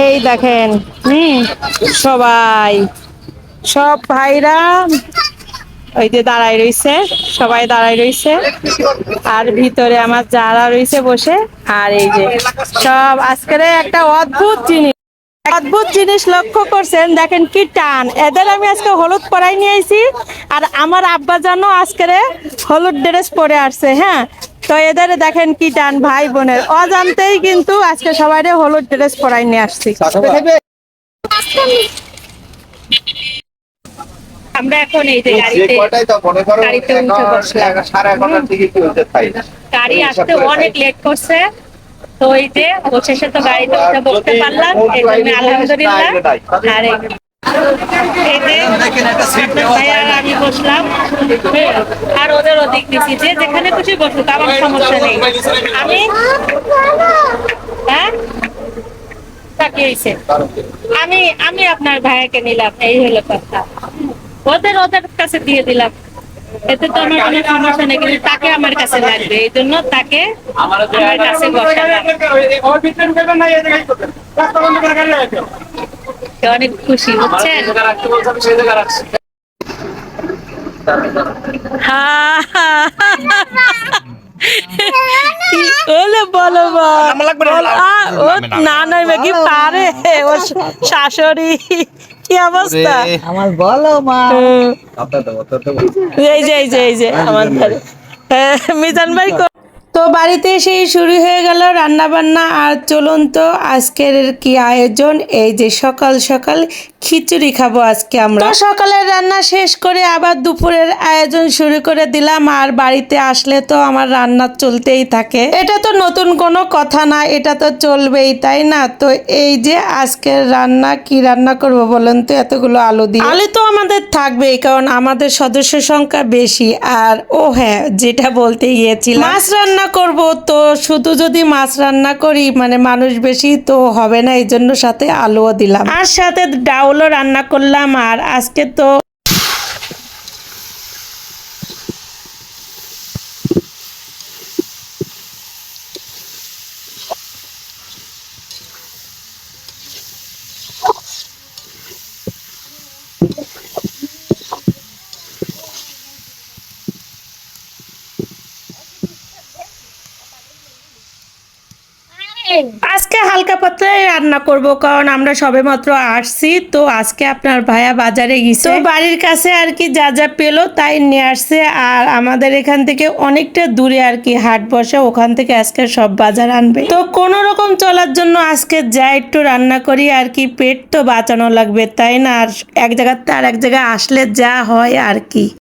এই দেখেন, সবাই, সব ভাইরা ওই যে দাঁড়ায় রইছে, সবাই দাঁড়ায় রইছে। আর ভিতরে আমার যারা রইছে বসে। আর এই যে সব আজকের একটা অদ্ভুত জিনিস লক্ষ্য করছেন, দেখেন কি টান এদের। আমি আজকে হলুদ পরাই নিয়ে আইছি, আর আমার আব্বা জানো আজকের হলুদ ড্রেস পরে আসছে। হ্যাঁ, তো এদের দেখেন কি টান, ভাই বোনের অজান্তেই কিন্তু আজকে সবাই হলুদ ড্রেস পরাই নিয়ে আসছি। আমরা এখন এই যে গাড়িতে উঠে বসলাম। গাড়ি আসতে অনেক লেট করছে, তো এই যে অবশেষে তো গাড়িতে উঠে বসতে পারলাম, এই জন্য আলহামদুলিল্লাহ। আর আমি বসলাম, আর ওদের ওদিক দিচ্ছি, যে যেখানে খুশি বসুক, আমার সমস্যা নেই। আমি হ্যাঁ তাকিয়েছে, আমি আপনার ভাইয়াকে নিলাম, এই হলো কথা। ওদের কাছে দিয়ে দিলাম, এতে তো আমার কোনো সমস্যা নেই, কিন্তু তাকে আমার কাছে লাগবে, এই জন্য তাকে আমার কাছে বসালাম। অনেক খুশি হচ্ছেন। বলো না না কি পারে ওর শাশুড়ি, কি অবস্থা আমার, বলো মা। এই যে আমার মিজান ভাই। তো বাড়িতে এসেই শুরু হয়ে গেল রান্না বান্না। আর চলুন তো আজকের কি আয়োজন, এই যে সকাল সকাল খিচুড়ি খাবো আজকে আমরা। তো সকালের রান্না শেষ করে আবার দুপুরের আয়োজন শুরু করে দিলাম। আর বাড়িতে আসলে তো আমার রান্না চলতেই থাকে, এটা তো নতুন কোনো কথা না, এটা তো চলবেই, তাই না? তো এই যে আজকের রান্না, কি রান্না করব বলেন তো? এতগুলো আলু দিয়ে, আলু তো আমাদের থাকবেই, কারণ আমাদের সদস্য সংখ্যা বেশি। আর ও হ্যাঁ, যেটা বলতে গিয়েছিলাম, মাছ রান্না করব। তো শুধু যদি মাছ রান্না করি, মানে মানুষ বেশি তো হবে না, এই জন্য সাথে আলুও দিলাম, আর সাথে ডাউলও রান্না করলাম। আর আজকে তো আজকে হালকা পাতলাই রান্না করব, কারণ আমরা সবেমাত্র আসছি। তো আজকে আপনার ভাইয়া বাজারে গেছে, তো বাড়ির কাছে আর কি যা যা পেলো তাই নিয়ে আসছে। আর আমাদের এখান থেকে অনেকটা দূরে আর কি হাট বসে, ওখান থেকে আজকে সব বাজার আনবে। তো কোনো রকম চলার জন্য আজকে যা একটু রান্না করি আর কি, পেট তো বাঁচানো লাগবে, তাই না? আর এক জায়গাতে আর এক জায়গায় আসলে যা হয় আর কি।